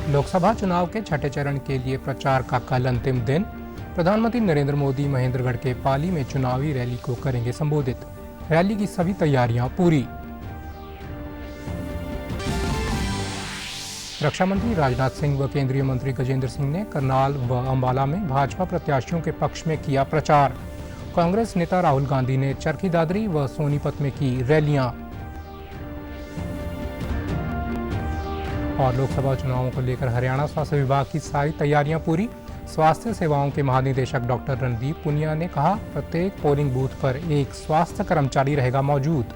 लोकसभा चुनाव के छठे चरण के लिए प्रचार का कल अंतिम दिन। प्रधानमंत्री नरेंद्र मोदी महेंद्रगढ़ के पाली में चुनावी रैली को करेंगे संबोधित। रैली की सभी तैयारियां पूरी। रक्षा मंत्री राजनाथ सिंह व केंद्रीय मंत्री गजेंद्र सिंह ने करनाल व अंबाला में भाजपा प्रत्याशियों के पक्ष में किया प्रचार। कांग्रेस नेता राहुल गांधी ने चरखी दादरी व सोनीपत में की रैलियां। और लोकसभा चुनावों को लेकर हरियाणा स्वास्थ्य विभाग की सारी तैयारियां पूरी। स्वास्थ्य सेवाओं के महानिदेशक डॉक्टर रणदीप पुनिया ने कहा, प्रत्येक पोलिंग बूथ पर एक स्वास्थ्य कर्मचारी रहेगा मौजूद।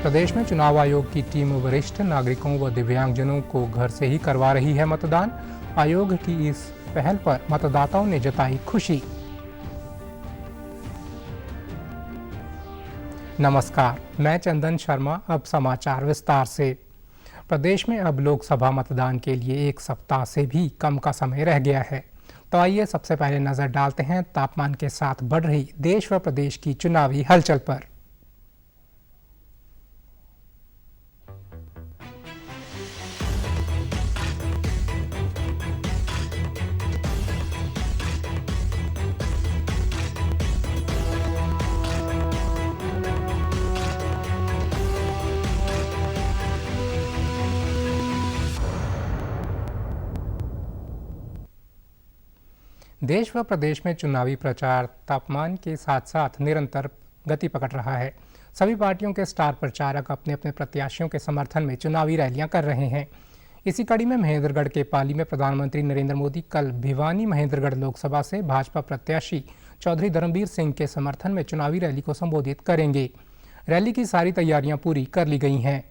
प्रदेश में चुनाव आयोग की टीम वरिष्ठ नागरिकों व दिव्यांगजनों को घर से ही करवा रही है मतदान। आयोग की इस पहल पर मतदाताओं ने जताई खुशी। नमस्कार, मैं चंदन शर्मा। अब समाचार विस्तार से। प्रदेश में अब लोकसभा मतदान के लिए एक सप्ताह से भी कम का समय रह गया है। तो आइए सबसे पहले नजर डालते हैं तापमान के साथ बढ़ रही देश व प्रदेश की चुनावी हलचल पर। देश व प्रदेश में चुनावी प्रचार तापमान के साथ साथ निरंतर गति पकड़ रहा है। सभी पार्टियों के स्टार प्रचारक अपने अपने प्रत्याशियों के समर्थन में चुनावी रैलियां कर रहे हैं। इसी कड़ी में महेंद्रगढ़ के पाली में प्रधानमंत्री नरेंद्र मोदी कल भिवानी महेंद्रगढ़ लोकसभा से भाजपा प्रत्याशी चौधरी धर्मवीर सिंह के समर्थन में चुनावी रैली को संबोधित करेंगे। रैली की सारी तैयारियां पूरी कर ली गई हैं।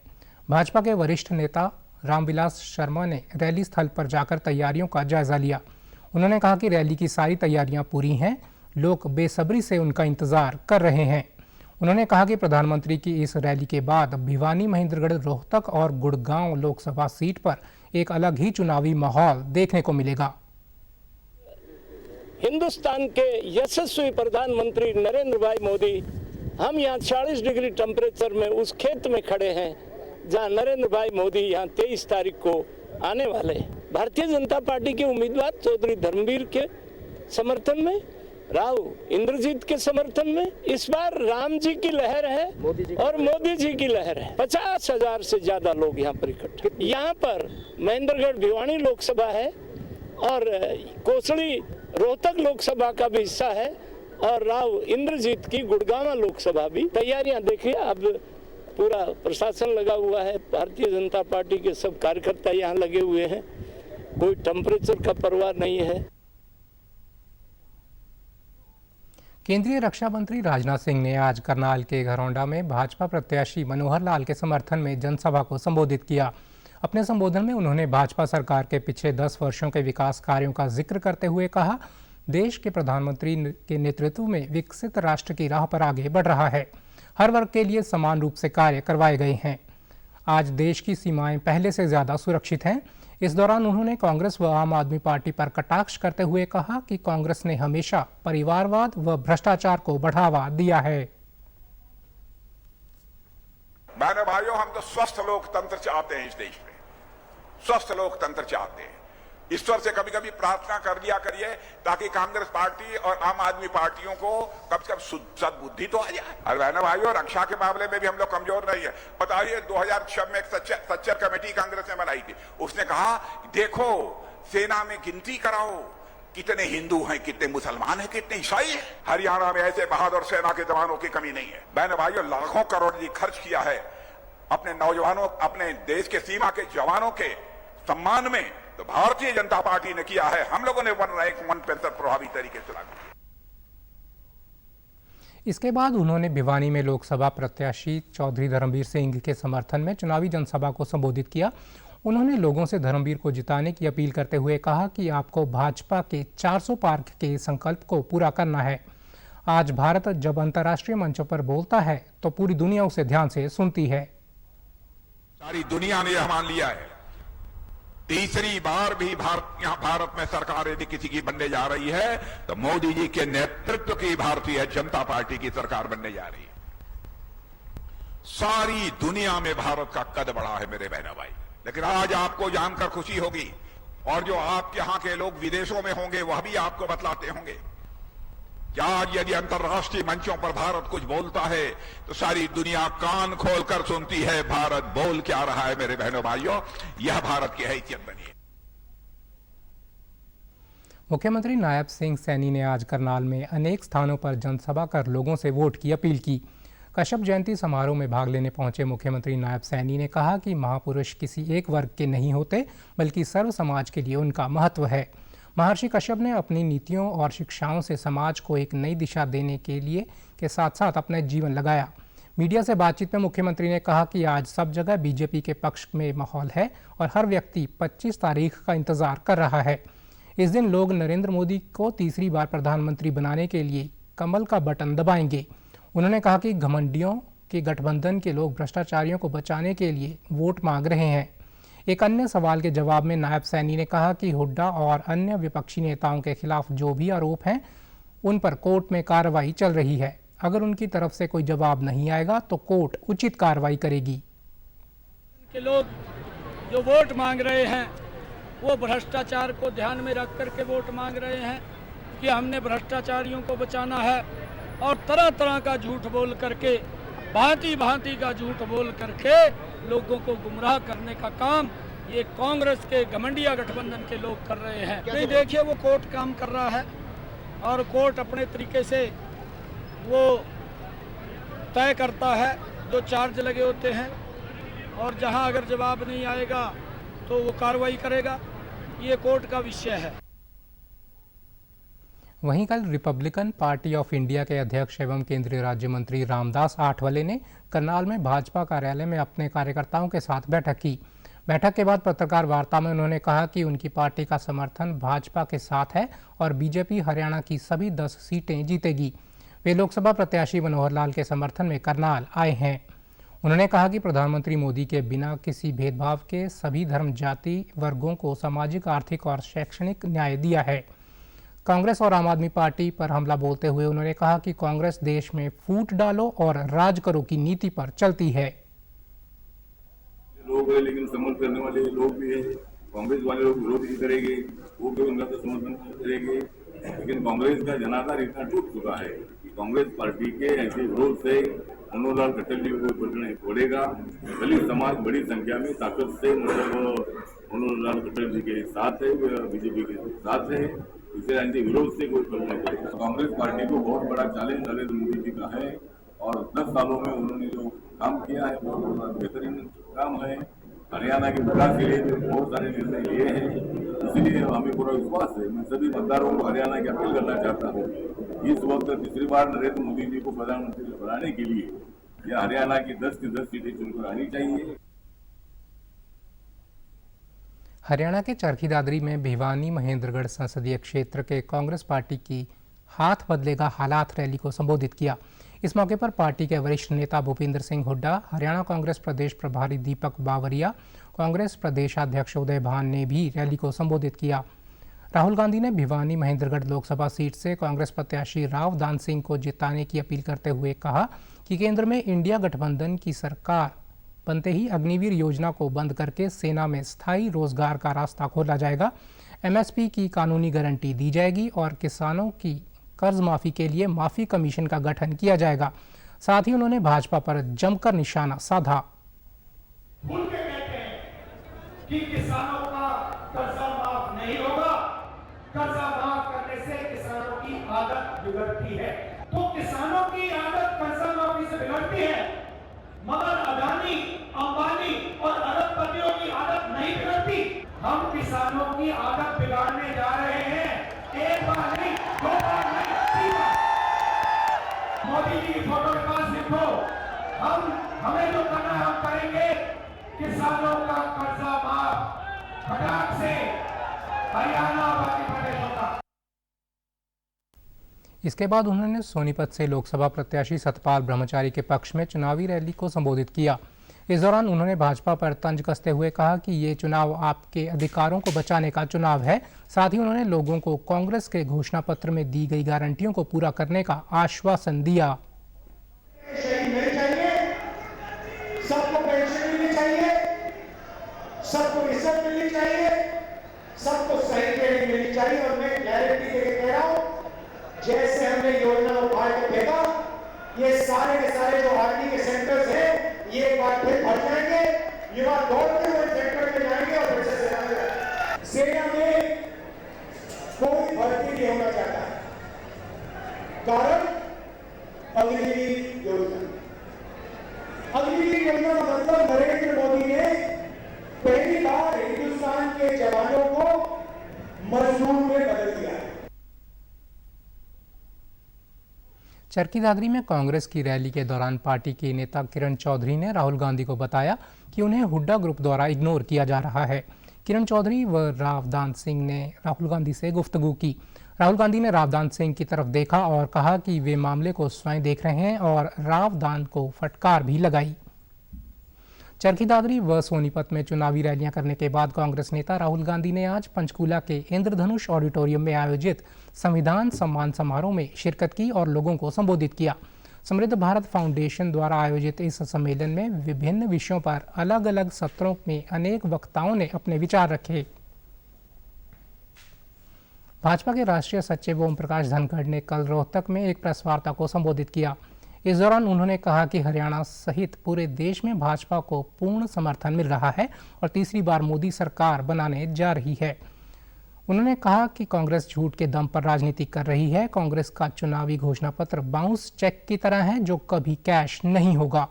भाजपा के वरिष्ठ नेता रामविलास शर्मा ने रैली स्थल पर जाकर तैयारियों का जायजा लिया। उन्होंने कहा कि रैली की सारी तैयारियां पूरी हैं, लोग बेसब्री से उनका इंतजार कर रहे हैं। उन्होंने कहा कि प्रधानमंत्री की इस रैली के बाद भिवानी महेंद्रगढ़ रोहतक और गुड़गांव लोकसभा सीट पर एक अलग ही चुनावी माहौल देखने को मिलेगा। हिंदुस्तान के यशस्वी प्रधानमंत्री नरेंद्र भाई मोदी, हम यहाँ 40 डिग्री टेम्परेचर में उस खेत में खड़े हैं जहाँ नरेंद्र भाई मोदी यहाँ 23 तारीख को आने वाले। भारतीय जनता पार्टी के उम्मीदवार चौधरी धर्मवीर के समर्थन में, राव इंद्रजीत के समर्थन में इस बार राम जी की लहर है और मोदी जी की लहर है। 50,000 से ज्यादा लोग यहाँ पर इकट्ठे। यहाँ पर महेंद्रगढ़ भिवानी लोकसभा है और कोसड़ी रोहतक लोकसभा का भी हिस्सा है और राव इंद्रजीत की गुड़गांव लोकसभा भी। तैयारियां देखिए, अब पूरा प्रशासन लगा हुआ है, भारतीय जनता पार्टी के सब कार्यकर्ता यहाँ लगे हुए हैं, कोई टेम्परेचर का परवाह नहीं है। केंद्रीय रक्षा मंत्री राजनाथ सिंह ने आज करनाल के घरौंडा में भाजपा प्रत्याशी मनोहर लाल के समर्थन में जनसभा को संबोधित किया। अपने संबोधन में उन्होंने भाजपा सरकार के पिछले 10 वर्षों के विकास कार्यों का जिक्र करते हुए कहा, देश के प्रधानमंत्री के नेतृत्व में विकसित राष्ट्र की राह पर आगे बढ़ रहा है। हर वर्ग के लिए समान रूप से कार्य करवाए गए हैं। आज देश की सीमाएं पहले से ज्यादा सुरक्षित हैं। इस दौरान उन्होंने कांग्रेस व आम आदमी पार्टी पर कटाक्ष करते हुए कहा कि कांग्रेस ने हमेशा परिवारवाद व भ्रष्टाचार को बढ़ावा दिया है। बहनों भाइयों, हम तो स्वस्थ लोकतंत्र चाहते हैं। इस देश में स्वस्थ लोकतंत्र चाहते हैं। ईश्वर से कभी कभी प्रार्थना कर लिया करिए ताकि कांग्रेस पार्टी और आम आदमी पार्टियों को कब से कब सद्बुद्धि तो आ जाए। और बहनों भाइयों, रक्षा के मामले में भी हम लोग कमजोर नहीं है। बताइए, 2006 में एक सच्चर कमेटी कांग्रेस ने बनाई थी। उसने कहा, देखो सेना में गिनती कराओ, कितने हिंदू हैं, कितने मुसलमान हैं, कितने ईसाई हैं। हरियाणा में ऐसे बहादुर सेना के जवानों की कमी नहीं है। बहनों भाइयों, लाखों करोड़ खर्च किया है अपने नौजवानों, अपने देश के सीमा के जवानों के सम्मान में, तो भारतीय जनता पार्टी ने किया है। हम लोगों ने वन रैंक वन पेंशन प्रभावी तरीके से लागू। इसके बाद उन्होंने भिवानी में लोकसभा प्रत्याशी चौधरी धर्मवीर सिंह के समर्थन में चुनावी जनसभा को संबोधित किया। उन्होंने लोगों से धर्मवीर को जिताने की अपील करते हुए कहा कि आपको भाजपा के 400 पार के संकल्प को पूरा करना है। आज भारत जब अंतर्राष्ट्रीय मंचों पर बोलता है तो पूरी दुनिया उसे ध्यान से सुनती है। सारी दुनिया ने यह मान लिया है, तीसरी बार भी भारत में सरकार यदि किसी की बनने जा रही है तो मोदी जी के नेतृत्व की भारतीय जनता पार्टी की सरकार बनने जा रही है। सारी दुनिया में भारत का कद बढ़ा है मेरे बहनों भाई। लेकिन आज आपको जानकर खुशी होगी, और जो आपके यहां के लोग विदेशों में होंगे वह भी आपको बतलाते होंगे कि आज यदि अंतर्राष्ट्रीय मंचों पर भारत कुछ बोलता है तो सारी दुनिया कान खोलकर सुनती है भारत बोल क्या रहा है। मेरे बहनों भाइयों, यह भारत की हैसियत बनी है। मुख्यमंत्री नायब सिंह सैनी ने आज करनाल में अनेक स्थानों पर जनसभा कर लोगों से वोट की अपील की। कश्यप जयंती समारोह में भाग लेने पहुंचे मुख्यमंत्री नायब सैनी ने कहा कि महापुरुष किसी एक वर्ग के नहीं होते, बल्कि सर्व समाज के लिए उनका महत्व है। महर्षि कश्यप ने अपनी नीतियों और शिक्षाओं से समाज को एक नई दिशा देने के साथ साथ अपना जीवन लगाया। मीडिया से बातचीत में मुख्यमंत्री ने कहा कि आज सब जगह बीजेपी के पक्ष में माहौल है और हर व्यक्ति 25 तारीख का इंतजार कर रहा है। इस दिन लोग नरेंद्र मोदी को तीसरी बार प्रधानमंत्री बनाने के लिए कमल का बटन दबाएंगे। उन्होंने कहा कि घमंडियों के गठबंधन के लोग भ्रष्टाचारियों को बचाने के लिए वोट मांग रहे हैं। एक अन्य सवाल के जवाब में नायब सैनी ने कहा कि हुड्डा और अन्य विपक्षी नेताओं के खिलाफ जो भी आरोप हैं उन पर कोर्ट में कार्रवाई चल रही है। अगर उनकी तरफ से कोई जवाब नहीं आएगा तो कोर्ट उचित कार्रवाई करेगी। के लोग जो वोट मांग रहे हैं वो भ्रष्टाचार को ध्यान में रख करके वोट मांग रहे हैं कि हमने भ्रष्टाचारियों को बचाना है, और तरह तरह का झूठ बोल करके, भांति भांति का झूठ बोल करके लोगों को गुमराह करने का काम ये कांग्रेस के घमंडिया गठबंधन के लोग कर रहे हैं। नहीं, देखिए वो कोर्ट काम कर रहा है और कोर्ट अपने तरीके से वो तय करता है जो चार्ज लगे होते हैं, और जहां अगर जवाब नहीं आएगा तो वो कार्रवाई करेगा। ये कोर्ट का विषय है। वहीं कल रिपब्लिकन पार्टी ऑफ इंडिया के अध्यक्ष एवं केंद्रीय राज्य मंत्री रामदास आठवले ने करनाल में भाजपा कार्यालय में अपने कार्यकर्ताओं के साथ बैठक की। बैठक के बाद पत्रकार वार्ता में उन्होंने कहा कि उनकी पार्टी का समर्थन भाजपा के साथ है और बीजेपी हरियाणा की सभी 10 सीटें जीतेगी। वे लोकसभा प्रत्याशी मनोहर लाल के समर्थन में करनाल आए हैं। उन्होंने कहा कि प्रधानमंत्री मोदी के बिना किसी भेदभाव के सभी धर्म, जाति, वर्गों को सामाजिक, आर्थिक और शैक्षणिक न्याय दिया है। कांग्रेस और आम आदमी पार्टी पर हमला बोलते हुए उन्होंने कहा कि कांग्रेस देश में फूट डालो और राज करो की नीति पर चलती है। लोग है, लेकिन समर्थन करने वाले लोग भी है। कांग्रेस वाले लोग विरोध भी करेंगे, वो भी उनका तो समर्थन करेंगे। लेकिन कांग्रेस का जनाधार इतना टूट चुका है कि कांग्रेस पार्टी के ऐसे विरोध से मनोहर लाल खट्टर जी को पड़ने पड़ेगा। दलित समाज बड़ी संख्या में ताकत से मनोहर लाल खट्टर जी के साथ है, बीजेपी के साथ है। इसे विरोध से कोई फर्क नहीं पड़ेगा। कांग्रेस पार्टी को बहुत बड़ा चैलेंज नरेंद्र मोदी जी का है, और 10 सालों में उन्होंने जो काम किया है बहुत बड़ा बेहतरीन काम है। हरियाणा के विकास के लिए जो बहुत सारे निर्णय लिए हैं, इसलिए हमें पूरा विश्वास है। मैं सभी मतदारों को हरियाणा की अपील करना चाहता हूँ, इस वक्त तीसरी बार नरेंद्र मोदी जी को प्रधानमंत्री बनाने के लिए यह हरियाणा की 10 की 10 सीटें चुनकर आनी चाहिए। हरियाणा के चरखी दादरी में भिवानी महेंद्रगढ़ संसदीय क्षेत्र के कांग्रेस पार्टी की हाथ बदलेगा हालात रैली को संबोधित किया। इस मौके पर पार्टी के वरिष्ठ नेता भूपेंद्र सिंह हुड्डा, हरियाणा कांग्रेस प्रदेश प्रभारी दीपक बावरिया, कांग्रेस प्रदेशाध्यक्ष उदय भान ने भी रैली को संबोधित किया। राहुल गांधी ने भिवानी महेंद्रगढ़ लोकसभा सीट से कांग्रेस प्रत्याशी राव दान सिंह को जिताने की अपील करते हुए कहा कि केंद्र में इंडिया गठबंधन की सरकार बनते ही अग्निवीर योजना को बंद करके सेना में स्थायी रोजगार का रास्ता खोला जाएगा, एमएसपी की कानूनी गारंटी दी जाएगी और किसानों की कर्ज माफी के लिए माफी कमीशन का गठन किया जाएगा। साथ ही उन्होंने भाजपा पर जमकर निशाना साधा। कि किसानों का कर्जा माफ नहीं होगा, कर्जा माफ करने से किसानों की आदत बिगड़ती है। तो किसानों की आदत कर्जा माफी से बिगड़ती है, मगर अडानी, अंबानी और अरबपतियों की आदत नहीं बिगड़ती। हम किसानों की आदत बिगाड़ने जा रहे हैं, एक बार नहीं, 2 बार नहीं, 3 बार। मोदी जी की फोटो के पास लिखो, हमें जो करना है हम करेंगे। किसानों का कर्जा माफ फटाक से हरियाणा और मध्य प्रदेश होगा। इसके बाद उन्होंने सोनीपत से लोकसभा प्रत्याशी सतपाल ब्रह्मचारी के पक्ष में चुनावी रैली को संबोधित किया। इस दौरान उन्होंने भाजपा पर तंज कसते हुए कहा कि ये चुनाव आपके अधिकारों को बचाने का चुनाव है। साथ ही उन्होंने लोगों को कांग्रेस के घोषणा पत्र में दी गई गारंटियों को पूरा करने का आश्वासन दिया। सबको पेंशन मिलनी चाहिए, सबको रिश्वत मिलनी चाहिए, सबको सही ट्रेनिंग मिलनी चाहिए। और मैं गारंटी देके कह रहा हूं, जैसे हमने योजना उठाए के फेंका, ये सारे के सारे जो आर्मी के सेंटर्स हैं, ये एक बार फिर भर जाएंगे। युवा दौड़ते हुए सेक्टर में जाएंगे और फिर से सेना में कोई भर्ती नहीं होना चाहता, कारण अग्निवीर योजना। अग्निवीर योजना का मतलब नरेंद्र मोदी ने पहली बार हिंदुस्तान के जवानों को मजदूर में बदल दिया है। चरखी दादरी में कांग्रेस की रैली के दौरान पार्टी के नेता किरण चौधरी ने राहुल गांधी को बताया कि उन्हें हुड्डा ग्रुप द्वारा इग्नोर किया जा रहा है। किरण चौधरी व रावदान सिंह ने राहुल गांधी से गुफ्तगू की। राहुल गांधी ने रावदान सिंह की तरफ देखा और कहा कि वे मामले को स्वयं देख रहे हैं और रावदान को फटकार भी लगाई। चरखी दादरी व सोनीपत में चुनावी रैलियां करने के बाद कांग्रेस नेता राहुल गांधी ने आज पंचकूला के इंद्रधनुष ऑडिटोरियम में आयोजित संविधान सम्मान समारोह में शिरकत की और लोगों को संबोधित किया। समृद्ध भारत फाउंडेशन द्वारा आयोजित इस सम्मेलन में विभिन्न विषयों पर अलग अलग सत्रों में अनेक वक्ताओं ने अपने विचार रखे। भाजपा के राष्ट्रीय सचिव ओम प्रकाश धनखड़ ने कल रोहतक में एक प्रेस वार्ता को संबोधित किया। इस दौरान उन्होंने कहा कि हरियाणा सहित पूरे देश में भाजपा को पूर्ण समर्थन मिल रहा है और तीसरी बार मोदी सरकार बनाने जा रही है। उन्होंने कहा कि कांग्रेस झूठ के दम पर राजनीति कर रही है। कांग्रेस का चुनावी घोषणा पत्र बाउंस चेक की तरह है जो कभी कैश नहीं होगा।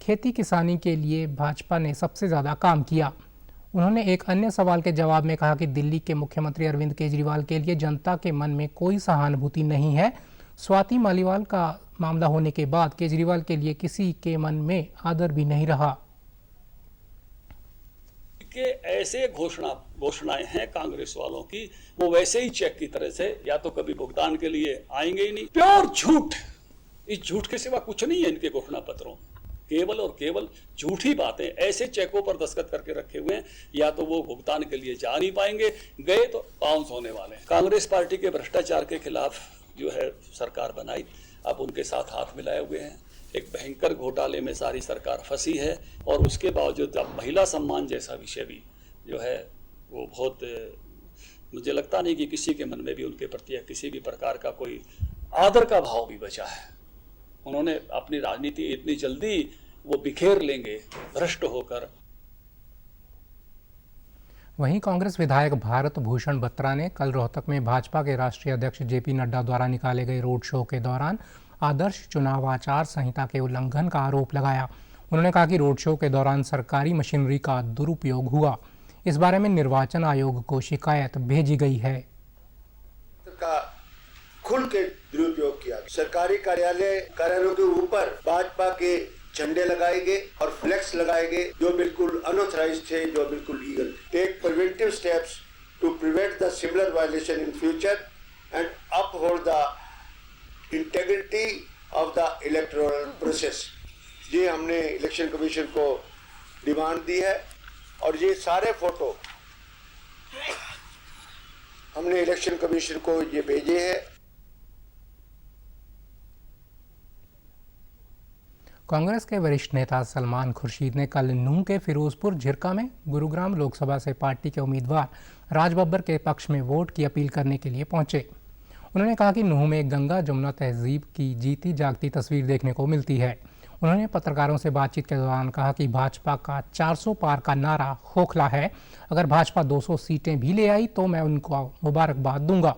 खेती किसानी के लिए भाजपा ने सबसे ज़्यादा काम किया। उन्होंने एक अन्य सवाल के जवाब में कहा कि दिल्ली के मुख्यमंत्री अरविंद केजरीवाल के लिए जनता के मन में कोई सहानुभूति नहीं है। स्वाति मालीवाल का मामला होने के बाद केजरीवाल के लिए किसी के मन में आदर भी नहीं रहा। के ऐसे घोषणाएं हैं कांग्रेस वालों की, वो वैसे ही चेक की तरह से या तो कभी भुगतान के लिए आएंगे ही नहीं। प्योर झूठ, इस झूठ के सिवा कुछ नहीं है इनके घोषणा पत्रों, केवल और केवल झूठी बातें। ऐसे चेकों पर दस्तखत करके रखे हुए हैं, या तो वो भुगतान के लिए जा नहीं पाएंगे, गए तो बाउंस होने वाले हैं। कांग्रेस पार्टी के भ्रष्टाचार के खिलाफ जो है सरकार बनाई, अब उनके साथ हाथ मिलाए हुए हैं। एक भयंकर घोटाले में सारी सरकार फंसी है और उसके बावजूद अब महिला सम्मान जैसा विषय भी जो है वो बहुत, मुझे लगता नहीं कि किसी के मन में भी उनके प्रति किसी भी प्रकार का कोई आदर का भाव भी बचा है। उन्होंने अपनी राजनीति इतनी जल्दी वो बिखेर लेंगे भ्रष्ट होकर। वहीं कांग्रेस विधायक भारत भूषण बत्रा ने कल रोहतक में भाजपा के राष्ट्रीय अध्यक्ष जेपी नड्डा द्वारा निकाले गए रोड शो के दौरान आदर्श चुनाव आचार संहिता के उल्लंघन का आरोप लगाया। उन्होंने कहा कि रोड शो के दौरान सरकारी मशीनरी का दुरुपयोग हुआ। इस बारे में निर्वाचन आयोग को शिकायत भेजी गई है। का खुल के दुरुपयोग किया। सरकारी कार्यालयों के ऊपर भाजपा के झंडे लगाए गए और फ्लेक्स लगाए गए जो बिल्कुल अनऑथराइज्ड थे, जो बिल्कुल लीगल थे। Take preventive steps to prevent the similar violation in future and uphold the integrity of the electoral process. ये हमने इलेक्शन कमीशन को डिमांड दी है और ये सारे फोटो हमने इलेक्शन कमीशन को ये भेजे हैं। कांग्रेस के वरिष्ठ नेता सलमान खुर्शीद ने कल नूंह के फिरोजपुर झिरका में गुरुग्राम लोकसभा से पार्टी के उम्मीदवार राज बब्बर के पक्ष में वोट की अपील करने के लिए पहुंचे। उन्होंने कहा कि नूंह में गंगा जमुना तहजीब की जीती जागती तस्वीर देखने को मिलती है। उन्होंने पत्रकारों से बातचीत के दौरान कहा कि भाजपा का 400 पार का नारा खोखला है। अगर भाजपा 200 सीटें भी ले आई तो मैं उनको मुबारकबाद दूंगा।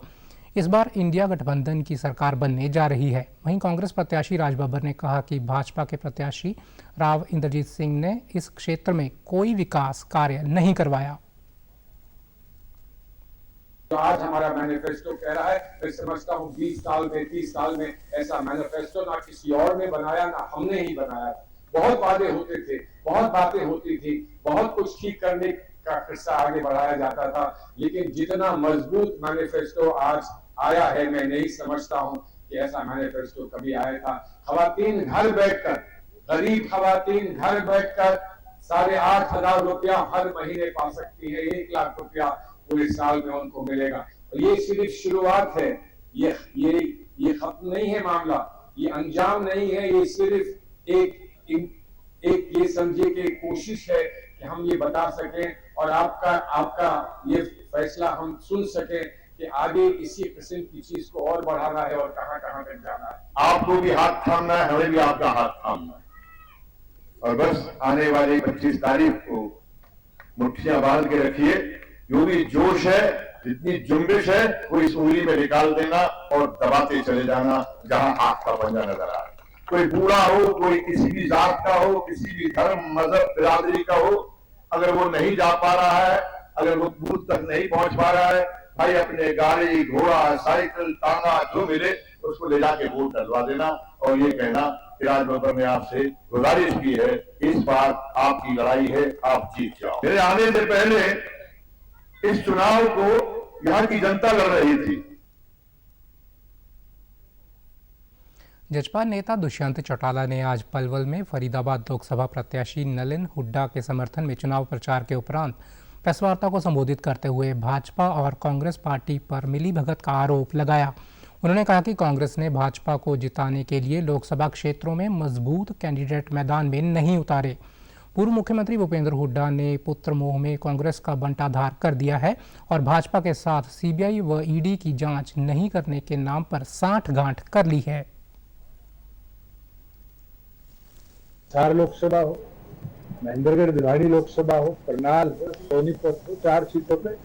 इस बार इंडिया गठबंधन की सरकार बनने जा रही है। वहीं कांग्रेस प्रत्याशी राज बब्बर ने कहा कि भाजपा के प्रत्याशी राव इंद्रजीत सिंह ने इस क्षेत्र में कोई विकास कार्य नहीं करवाया। तो आज हमारा मैनिफेस्टो कह रहा है, मैं समझता हूँ 20 साल में 30 साल में ऐसा मैनिफेस्टो ना किसी और ने बनाया ना हमने ही बनाया। बहुत वादे होते थे, बहुत बातें होती थी, बहुत कुछ ठीक करने का किस्सा आगे बढ़ाया जाता था, लेकिन जितना मजबूत मैनिफेस्टो आज आया है। मैं नहीं समझता हूं कि ऐसा मैनिफेस्टो कभी आया था। खवातीन घर बैठकर, गरीब खवातीन घर बैठकर 8,500 रुपया हर महीने पा सकती है। 1 लाख रुपया पूरे साल में उनको मिलेगा। और ये सिर्फ शुरुआत है, ये खत्म नहीं है मामला, ये अंजाम नहीं है। ये सिर्फ एक ये समझिए कि कोशिश है कि हम ये बता सकें और आपका ये फैसला हम सुन सकें कि आगे इसी किस्म की चीज को और बढ़ाना है और कहां तक जाना है। आपको भी हाथ थामना है, हमें भी आपका हाथ थामना है, और बस आने वाली 25 तारीख को मुट्ठियां बांध के रखिए। जो भी जोश है, जितनी जुम्बिश है, वो इस उंगली में निकाल देना और दबाते चले जाना जहां आपका पंजा नजर आ रहा है। कोई बूढ़ा हो, कोई किसी भी जात का हो, किसी भी धर्म मजहब बिरादरी का हो, अगर वो नहीं जा पा रहा है, अगर वो बूथ तक नहीं पहुंच पा रहा है, भाई अपने गाड़ी घोड़ा साइकिल तांगा जो मिले उसको ले जाके वोट डलवा देना और ये कहना कि राजभवन ने आपसे गुजारिश की है, इस बार आपकी लड़ाई है, आप जीत जाओ। मेरे आने से पहले इस चुनाव को यहाँ की जनता लड़ रही थी। जसपा नेता दुष्यंत चौटाला ने आज पलवल में फरीदाबाद लोकसभा प्रत्याशी नलिन हुड्डा के समर्थन में चुनाव प्रचार के उपरांत प्रेस वार्ता को संबोधित करते हुए भाजपा और कांग्रेस पार्टी पर मिलीभगत का आरोप लगाया। उन्होंने कहा कि कांग्रेस ने भाजपा को जिताने के लिए लोकसभा क्षेत्रों में मजबूत कैंडिडेट मैदान में नहीं उतारे। पूर्व मुख्यमंत्री भूपेंद्र हुड्डा ने पुत्र मोह में कांग्रेस का बंटाधार कर दिया है और भाजपा के साथ सीबीआई व ईडी की जांच नहीं करने के नाम पर साठगांठ कर ली है। 4 लोकसभा हो, महेंद्रगढ़ भिवाड़ी लोकसभा हो, करनाल हो, सोनीपत हो, 4 सीटों पे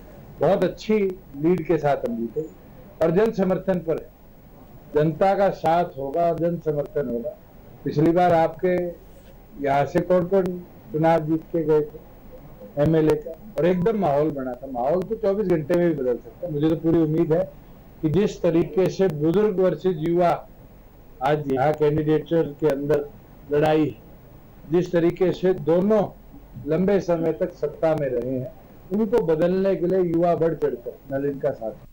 बहुत अच्छी लीड के साथ हम जीते और जन समर्थन पर है। जनता का साथ होगा, जन समर्थन होगा। पिछली बार आपके यहाँ से कौन चुनाव जीत के गए थे एमएलए का, और एकदम माहौल बना था। माहौल तो 24 घंटे में भी बदल सकता है। मुझे तो पूरी उम्मीद है कि जिस तरीके से बुजुर्ग वर्सेस युवा आज यहाँ कैंडिडेटर के अंदर लड़ाई, जिस तरीके से दोनों लंबे समय तक सत्ता में रहे हैं, उनको बदलने के लिए युवा बढ़ चढ़कर नलिन का साथ।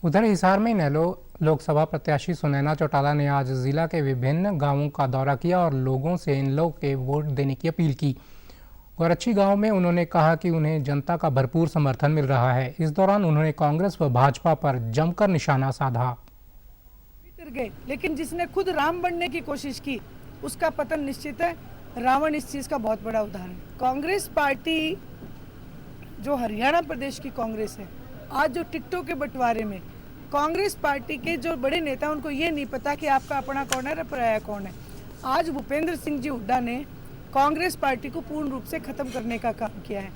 उधर हिसार में नैलो लोकसभा प्रत्याशी सुनैना चौटाला ने आज जिला के विभिन्न गांवों का दौरा किया और लोगों से इन लोग के वोट देने की अपील की। गोरच्छी गांव में उन्होंने कहा कि उन्हें जनता का भरपूर समर्थन मिल रहा है। इस दौरान उन्होंने कांग्रेस व भाजपा पर जमकर निशाना साधा। लेकिन जिसने खुद राम बनने की कोशिश की उसका पतन निश्चित है। रावण इस चीज का बहुत बड़ा उदाहरण। कांग्रेस पार्टी जो हरियाणा प्रदेश की कांग्रेस है, आज जो टिकटों के बंटवारे में कांग्रेस पार्टी के जो बड़े नेता, उनको ये नहीं पता कि आपका अपना कौन है, पराया कौन है। आज भूपेंद्र सिंह जी हुड्डा ने कांग्रेस पार्टी को पूर्ण रूप से खत्म करने का काम किया है।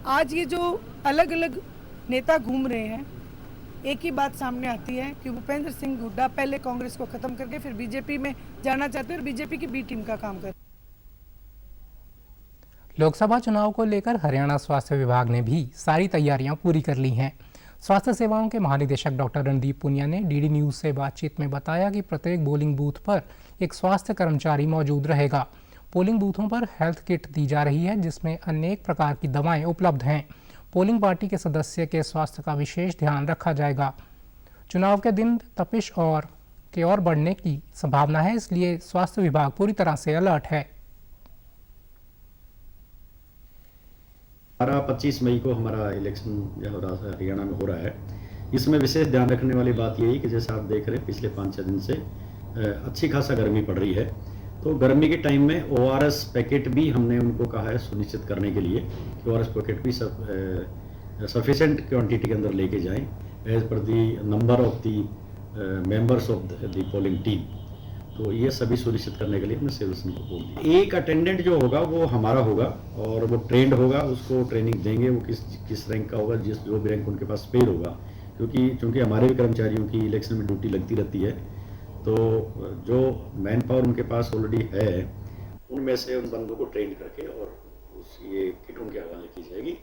आज ये जो अलग अलग नेता घूम रहे हैं, एक ही बात सामने आती है कि भूपेंद्र सिंह हुड्डा पहले कांग्रेस को खत्म करके फिर बीजेपी में जाना चाहते हैं और बीजेपी की बी टीम का काम करते हैं। लोकसभा चुनाव को लेकर हरियाणा स्वास्थ्य विभाग ने भी सारी तैयारियां पूरी कर ली हैं। स्वास्थ्य सेवाओं के महानिदेशक डॉक्टर रणदीप पुनिया ने डीडी न्यूज से बातचीत में बताया कि प्रत्येक पोलिंग बूथ पर एक स्वास्थ्य कर्मचारी मौजूद रहेगा। पोलिंग बूथों पर हेल्थ किट दी जा रही है, जिसमें अनेक प्रकार की दवाएं उपलब्ध हैं। पोलिंग पार्टी के सदस्य के स्वास्थ्य का विशेष ध्यान रखा जाएगा। चुनाव के दिन तपिश और बढ़ने की संभावना है, इसलिए स्वास्थ्य विभाग पूरी तरह से अलर्ट है। 25 मई को हमारा इलेक्शन जो हो रहा है हरियाणा में हो रहा है। इसमें विशेष ध्यान रखने वाली बात यही कि जैसे आप देख रहे हैं पिछले 5-6 दिन से अच्छी खासा गर्मी पड़ रही है, तो गर्मी के टाइम में ORS पैकेट भी हमने उनको कहा है सुनिश्चित करने के लिए कि ORS पैकेट भी सफिशेंट क्वांटिटी के अंदर लेके जाएं as per the number of the members of the polling team. तो ये सभी सुनिश्चित करने के लिए हमने सिविल को बोल दिया। एक अटेंडेंट जो होगा वो हमारा होगा और वो ट्रेंड होगा, उसको ट्रेनिंग देंगे। वो किस रैंक का होगा, जो भी रैंक उनके पास स्पेयर होगा, क्योंकि हमारे भी कर्मचारियों की इलेक्शन में ड्यूटी लगती रहती है, तो जो मैन पावर उनके पास ऑलरेडी है उनमें से उन बंदों को ट्रेन करके और ये किट उनके हवाले की जाएगी।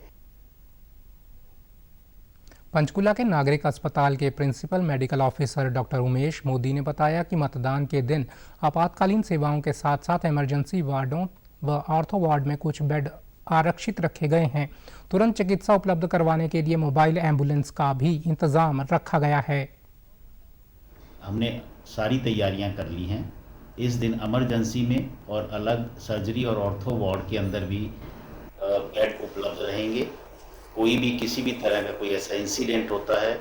पंचकुला के नागरिक अस्पताल के principal medical officer doctor Umesh Modi ने बताया कि मतदान के दिन आपातकालीन सेवाओं के साथ साथ इमरजेंसी वार्डों व ऑर्थो वार्ड में कुछ बेड आरक्षित रखे गए हैं। तुरंत चिकित्सा उपलब्ध करवाने के लिए मोबाइल एम्बुलेंस का भी इंतजाम रखा गया है। हमने सारी तैयारियां कर ली हैं। इस दिन इमरजेंसी में और अलग सर्जरी और ऑर्थो वार्ड के अंदर भी बेड उपलब्ध रहेंगे। कोई भी किसी भी तरह का कोई ऐसा इंसिडेंट होता है,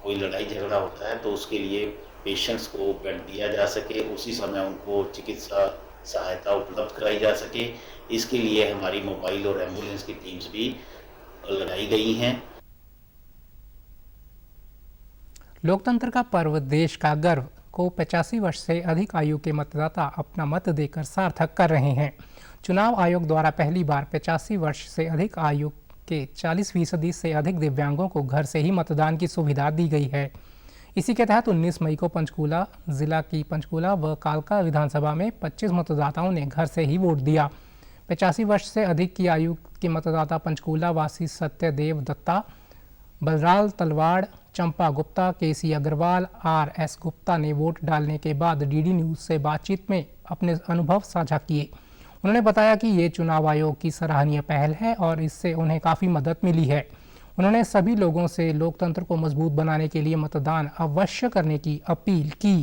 कोई लड़ाई झगड़ा होता है, तो उसके लिए पेशेंट्स को बेड दिया जा सके, उसी समय उनको चिकित्सा सहायता उपलब्ध कराई जा सके। इसके लिए हमारी मोबाइल और एम्बुलेंस की टीम्स भी लगाई गई हैं। लोकतंत्र का पर्व देश का गर्व को 85 वर्ष से अधिक आयु के मतदाता अपना मत देकर सार्थक कर रहे हैं। चुनाव आयोग द्वारा पहली बार 85 वर्ष से अधिक आयु के 40% से अधिक दिव्यांगों को घर से ही मतदान की सुविधा दी गई है। इसी के तहत 19 मई को पंचकूला जिला की पंचकूला व कालका विधानसभा में 25 मतदाताओं ने घर से ही वोट दिया। 85 वर्ष से अधिक की आयु के मतदाता पंचकूला वासी सत्यदेव दत्ता, बलराल तलवाड़, चंपा गुप्ता, केसी अग्रवाल, RS गुप्ता ने वोट डालने के बाद DD न्यूज़ से बातचीत में अपने अनुभव साझा किए। उन्होंने बताया कि ये चुनाव आयोग की सराहनीय पहल है और इससे उन्हें काफ़ी मदद मिली है। उन्होंने सभी लोगों से लोकतंत्र को मजबूत बनाने के लिए मतदान अवश्य करने की अपील की।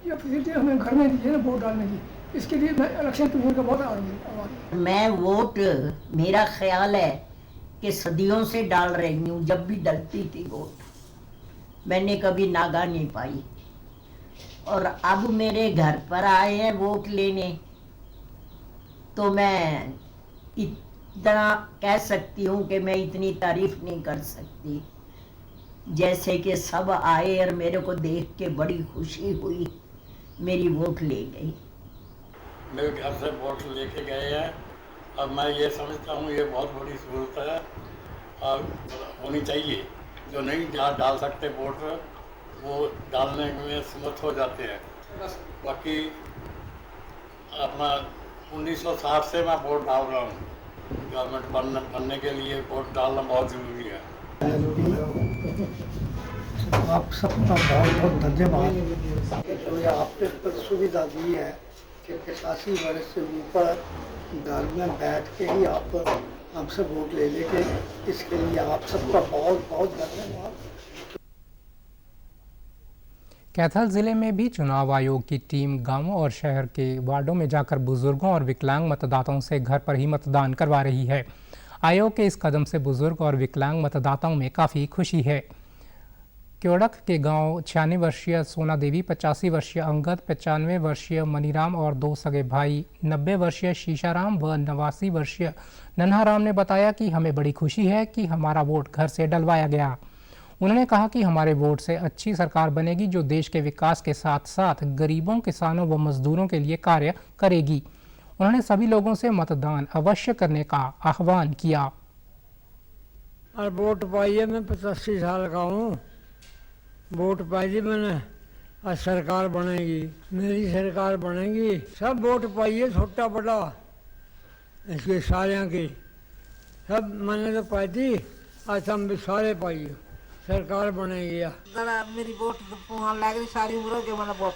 ये फैसिलिटी हमें घर में दी है ना वोट डालने की, इसके लिए मैं इलेक्शन कमीशन का बहुत आभारी। मैं वोट, मेरा ख्याल है कि सदियों से डाल रही हूँ। जब भी डलती थी वोट मैंने कभी नागा नहीं पाई, और अब मेरे घर पर आए हैं वोट लेने, तो मैं इतना कह सकती हूँ कि मैं इतनी तारीफ नहीं कर सकती। जैसे कि सब आए और मेरे को देख के बड़ी खुशी हुई, मेरी वोट ले गई। मेरे घर से वोट लेके गए हैं। अब मैं ये समझता हूँ ये बहुत बड़ी सहूलत है और होनी चाहिए। जो नहीं डाल सकते वोट वो डालने में समर्थ हो जाते हैं। बाकी अपना 1960 से मैं वोट डाल रहा हूँ। गवर्नमेंट बनने के लिए वोट डालना बहुत ज़रूरी है। आप सबका बहुत बहुत धन्यवाद। जो आपने सुविधा दी है कि 85 वर्ष से ऊपर घर में बैठ के ही आप हमसे वोट ले लेंगे, इसके लिए आप सबका बहुत बहुत धन्यवाद। कैथल जिले में भी चुनाव आयोग की टीम गांवों और शहर के वार्डों में जाकर बुजुर्गों और विकलांग मतदाताओं से घर पर ही मतदान करवा रही है। आयोग के इस कदम से बुजुर्ग और विकलांग मतदाताओं में काफ़ी खुशी है। क्योड़क के गांव 96 वर्षीय सोना देवी, 85 वर्षीय अंगद, 95 वर्षीय मनीराम और 2 सगे भाई 90 वर्षीय शीशाराम व 89 वर्षीय नन्हाराम ने बताया कि हमें बड़ी खुशी है कि हमारा वोट घर से डलवाया गया। उन्होंने कहा कि हमारे वोट से अच्छी सरकार बनेगी जो देश के विकास के साथ साथ गरीबों, किसानों व मजदूरों के लिए कार्य करेगी। उन्होंने सभी लोगों से मतदान अवश्य करने का आह्वान किया। और वोट पाइए, मैं 85 साल का हूँ, वोट पाई मैंने, और सरकार बनेगी, मेरी सरकार बनेगी। सब वोट पाइए, छोटा बड़ा, इसके सारे की सब मैंने तो पाई थी, आज हम भी सारे पाइए, सरकार बनेगी। मेरी वोट लग रही सारी उम्र के मैंने वोट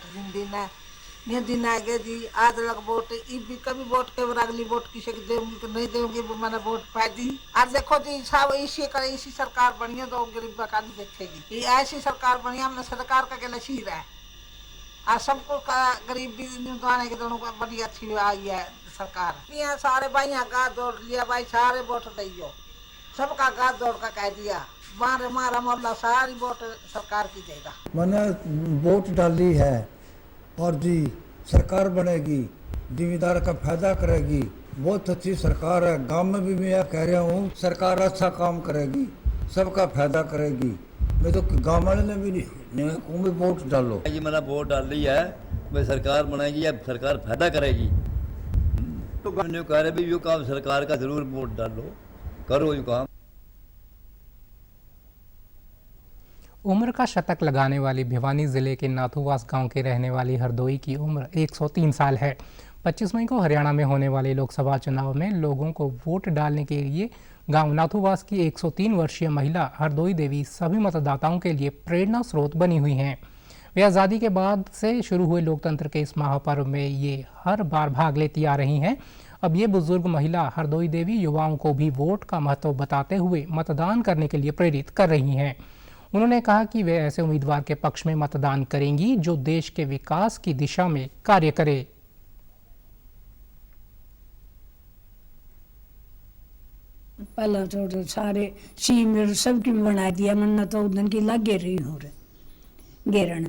दिन आगे जी आज लग वोट भी कभी वोट के अगली वोट किसी को देंगी नहीं देंगी, मैंने वोट पाई दी। आज देखो जी सब इसी करे, इसी सरकार बनी है तो गरीब का देखेगी। ऐसी सरकार बनी, हमने सरकार का कहना सी रहा है। आज सबको गरीब भी निवाने के दोनों को बड़ी अच्छी आई है सरकार। यहाँ सारे भाई यहाँ गाँव दौड़ लिया, भाई सारे वोट दियो, सबका गाँव दौड़ का कह दिया, मारा मोहल्ला सारी वोट सरकार की देगा। मैंने वोट डाली है और जी सरकार बनेगी, जिम्मेदार का फायदा करेगी, बहुत अच्छी सरकार है। गांव में भी मैं कह रहा हूँ सरकार अच्छा काम करेगी, सबका फायदा करेगी। मैं तो गांव वाले ने भी नहीं भी वोट डालो। जी मैंने वोट डाल ली है, भाई सरकार बनेगी या सरकार फायदा करेगी, तो कह रहे भी यो काम सरकार का जरूर वोट डालो, करो यो काम। उम्र का शतक लगाने वाली भिवानी जिले के नाथुवास गांव के रहने वाली हरदोई की उम्र 103 साल है। 25 मई को हरियाणा में होने वाले लोकसभा चुनाव में लोगों को वोट डालने के लिए गांव नाथुवास की 103 वर्षीय महिला हरदोई देवी सभी मतदाताओं के लिए प्रेरणा स्रोत बनी हुई हैं। वे आज़ादी के बाद से शुरू हुए लोकतंत्र के इस महापर्व में ये हर बार भाग लेती आ रही हैं अब ये बुजुर्ग महिला हरदोई देवी युवाओं को भी वोट का महत्व बताते हुए मतदान करने के लिए प्रेरित कर रही हैं। उन्होंने कहा कि वे ऐसे उम्मीदवार के पक्ष में मतदान करेंगी जो देश के विकास की दिशा में कार्य करे। पहला तो सारे सीमेर सबकी बना दिया, मन्ना तो उधन की लगे रही हो रहे गेरण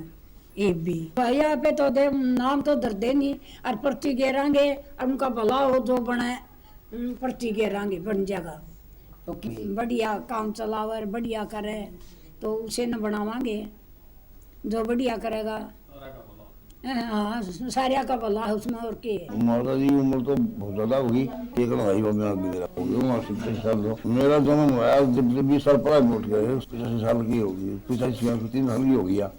ये भी यहाँ पे तो दे नाम तो दर्दे नहीं और पर्ची गेरांगे और उनका भला हो जो बने पर्ची गेरांगे बन जाएगा तो बढ़िया काम चलावर बढ़िया करे तो उसे न बनावांगे जो बढ़िया करेगा। हाँ सारिया का भला है उसमें और क्या है। माता जी उम्र तो बहुत ज्यादा होगी, एक लड़ाई मेरा जन्म हुआ जब 20 साल पहले वोट गए, 85 साल की होगी, 3 साल की हो गया।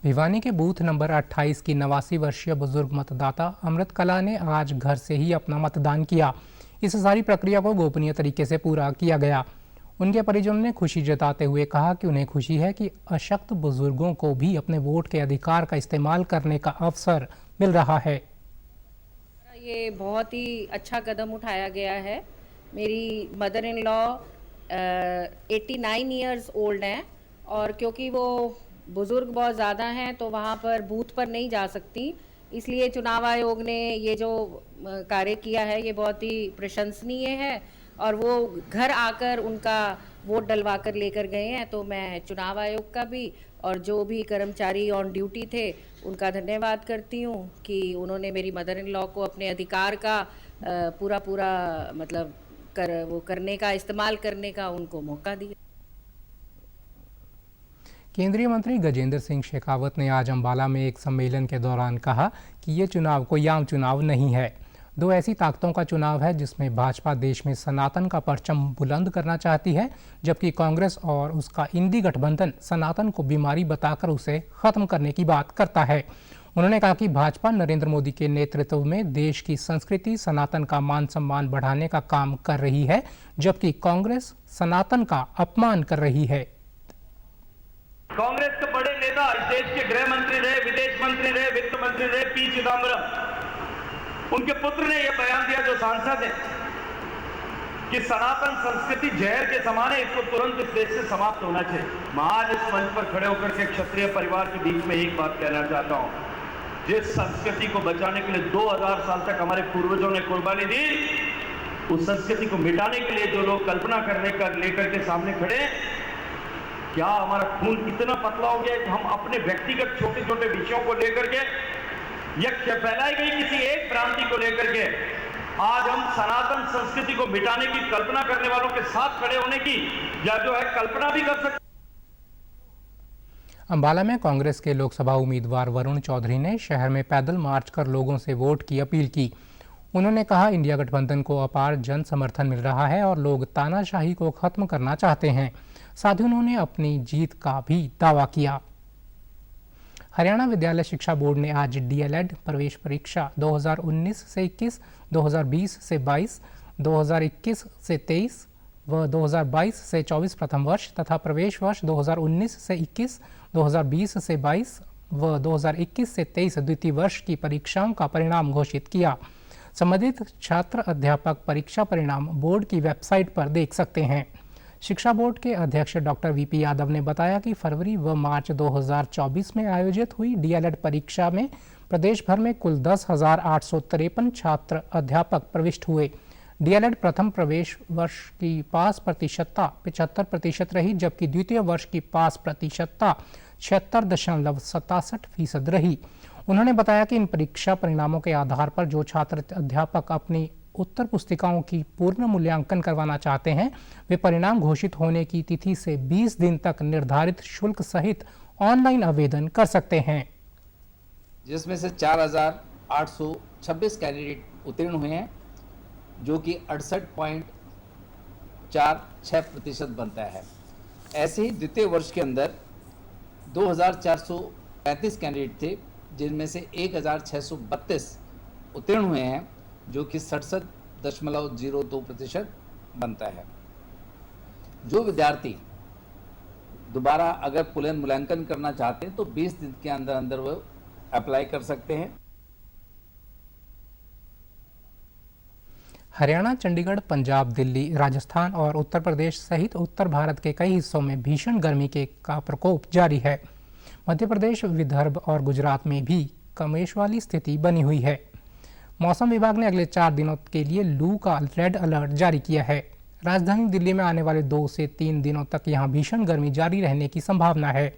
भिवानी के बूथ नंबर 28 की 89 वर्षीय बुजुर्ग मतदाता अमृत कला ने आज घर से ही अपना मतदान किया। इस सारी प्रक्रिया को गोपनीय तरीके से पूरा किया गया। उनके परिजनों ने खुशी जताते हुए कहा कि उन्हें खुशी है कि अशक्त बुजुर्गों को भी अपने वोट के अधिकार का इस्तेमाल करने का अवसर मिल रहा है। ये बहुत ही अच्छा कदम उठाया गया है। मेरी mother in law 89 years old हैं और क्योंकि वो बुजुर्ग बहुत ज़्यादा हैं तो वहाँ पर बूथ पर नहीं जा सकती, इसलिए चुनाव आयोग ने ये जो कार्य किया है ये बहुत ही प्रशंसनीय है और वो घर आकर उनका वोट डलवा कर लेकर गए हैं। तो मैं चुनाव आयोग का भी और जो भी कर्मचारी ऑन ड्यूटी थे उनका धन्यवाद करती हूँ कि उन्होंने मेरी मदर इन लॉ को अपने अधिकार का पूरा मतलब करने का इस्तेमाल करने का उनको मौका दिया। केंद्रीय मंत्री गजेंद्र सिंह शेखावत ने आज अंबाला में एक सम्मेलन के दौरान कहा कि ये चुनाव कोई आम चुनाव नहीं है। दो ऐसी ताकतों का चुनाव है जिसमें भाजपा देश में सनातन का परचम बुलंद करना चाहती है, जबकि कांग्रेस और उसका इंडी गठबंधन सनातन को बीमारी बताकर उसे खत्म करने की बात करता है। उन्होंने कहा कि भाजपा नरेंद्र मोदी के नेतृत्व में देश की संस्कृति सनातन का मान सम्मान बढ़ाने का काम कर रही है, जबकि कांग्रेस सनातन का अपमान कर रही है। कांग्रेस के बड़े नेता इस देश के गृह मंत्री रहे, विदेश मंत्री रहे, वित्त मंत्री रहे पी चिदम्बरम, उनके पुत्र ने यह बयान दिया जो सांसद है कि सनातन संस्कृति जहर के समान है, इसको तुरंत इस देश से समाप्त होना चाहिए। मैं आज इस मंच पर खड़े होकर के क्षत्रिय परिवार के बीच में एक बात कहना चाहता हूं, जिस संस्कृति को बचाने के लिए 2000 साल तक हमारे पूर्वजों ने कुर्बानी दी, उस संस्कृति को मिटाने के लिए जो लोग कल्पना लेकर के सामने खड़े, क्या हमारा खून इतना पतला हो गया कि हम अपने व्यक्तिगत छोटे छोटे विषयों को लेकर के या फैलाई गई किसी एक भ्रांति को लेकर के आज हम सनातन संस्कृति को मिटाने की कल्पना करने वालों के साथ खड़े होने की या जो है कल्पना भी कर सकते। अंबाला में कांग्रेस के लोकसभा उम्मीदवार वरुण चौधरी ने शहर में पैदल मार्च कर लोगों से वोट की अपील की। उन्होंने कहा इंडिया गठबंधन को अपार जन समर्थन मिल रहा है और लोग तानाशाही को खत्म करना चाहते हैं। साथ ही उन्होंने अपनी जीत का भी दावा किया। हरियाणा विद्यालय शिक्षा बोर्ड ने आज डीएलएड प्रवेश परीक्षा 2019 से 21, 2020 से 22, 2021 से 23 व 2022 से 24 प्रथम वर्ष तथा प्रवेश वर्ष 2019 से 21, 2020 से 22 व 2021 से 23 द्वितीय वर्ष की परीक्षाओं का परिणाम घोषित किया। संबंधित छात्र अध्यापक परीक्षा परिणाम बोर्ड की वेबसाइट पर देख सकते हैं। शिक्षा बोर्ड के अध्यक्ष डॉक्टर वीपी यादव ने बताया कि फरवरी व मार्च 2024 में आयोजित हुई डीएलएड परीक्षा में प्रदेश भर में कुल 10,853 छात्र अध्यापक प्रविष्ट हुए। डीएलएड प्रथम प्रवेश वर्ष की पास प्रतिशतता 75% रही, जबकि द्वितीय वर्ष की पास प्रतिशतता 76.67% रही। उन्होंने बताया कि इन परीक्षा परिणामों के आधार पर जो छात्र अध्यापक अपनी उत्तर पुस्तिकाओं की पूर्ण मूल्यांकन करवाना चाहते हैं, वे परिणाम घोषित होने की तिथि से 20 दिन तक निर्धारित शुल्क सहित ऑनलाइन आवेदन कर सकते हैं, जिसमें से 4,826 कैंडिडेट उत्तीर्ण हुए हैं, जो कि 68.46% बनता है। ऐसे ही द्वितीय वर्ष के अंदर 2,435 कैंडिडेट थे, जिनमें से 1,632 उत्तीर्ण हुए हैं, जो कि 67.02% बनता है। जो विद्यार्थी दोबारा अगर पुनर्मूल्यांकन करना चाहते हैं तो 20 दिन के अंदर अंदर वो अप्लाई कर सकते हैं। हरियाणा, चंडीगढ़, पंजाब, दिल्ली, राजस्थान और उत्तर प्रदेश सहित उत्तर भारत के कई हिस्सों में भीषण गर्मी का प्रकोप जारी है। मध्य प्रदेश, विदर्भ और गुजरात में भी कमोबेश वाली स्थिति बनी हुई है। मौसम विभाग ने अगले 4 दिनों के लिए लू का रेड अलर्ट जारी किया है। राजधानी दिल्ली में आने वाले 2 से 3 दिनों तक यहां भीषण गर्मी जारी रहने की संभावना है।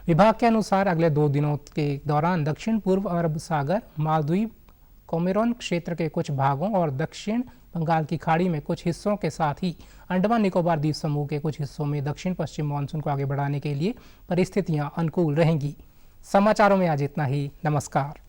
विभाग के अनुसार अगले 2 दिनों के दौरान दक्षिण पूर्व अरब सागर, मालदीव, कोमोरोन क्षेत्र के कुछ भागों और दक्षिण बंगाल की खाड़ी में कुछ हिस्सों के साथ ही अंडमान निकोबार द्वीप समूह के कुछ हिस्सों में दक्षिण पश्चिम मानसून को आगे बढ़ाने के लिए परिस्थितियां अनुकूल रहेंगी। समाचारों में आज इतना ही। नमस्कार।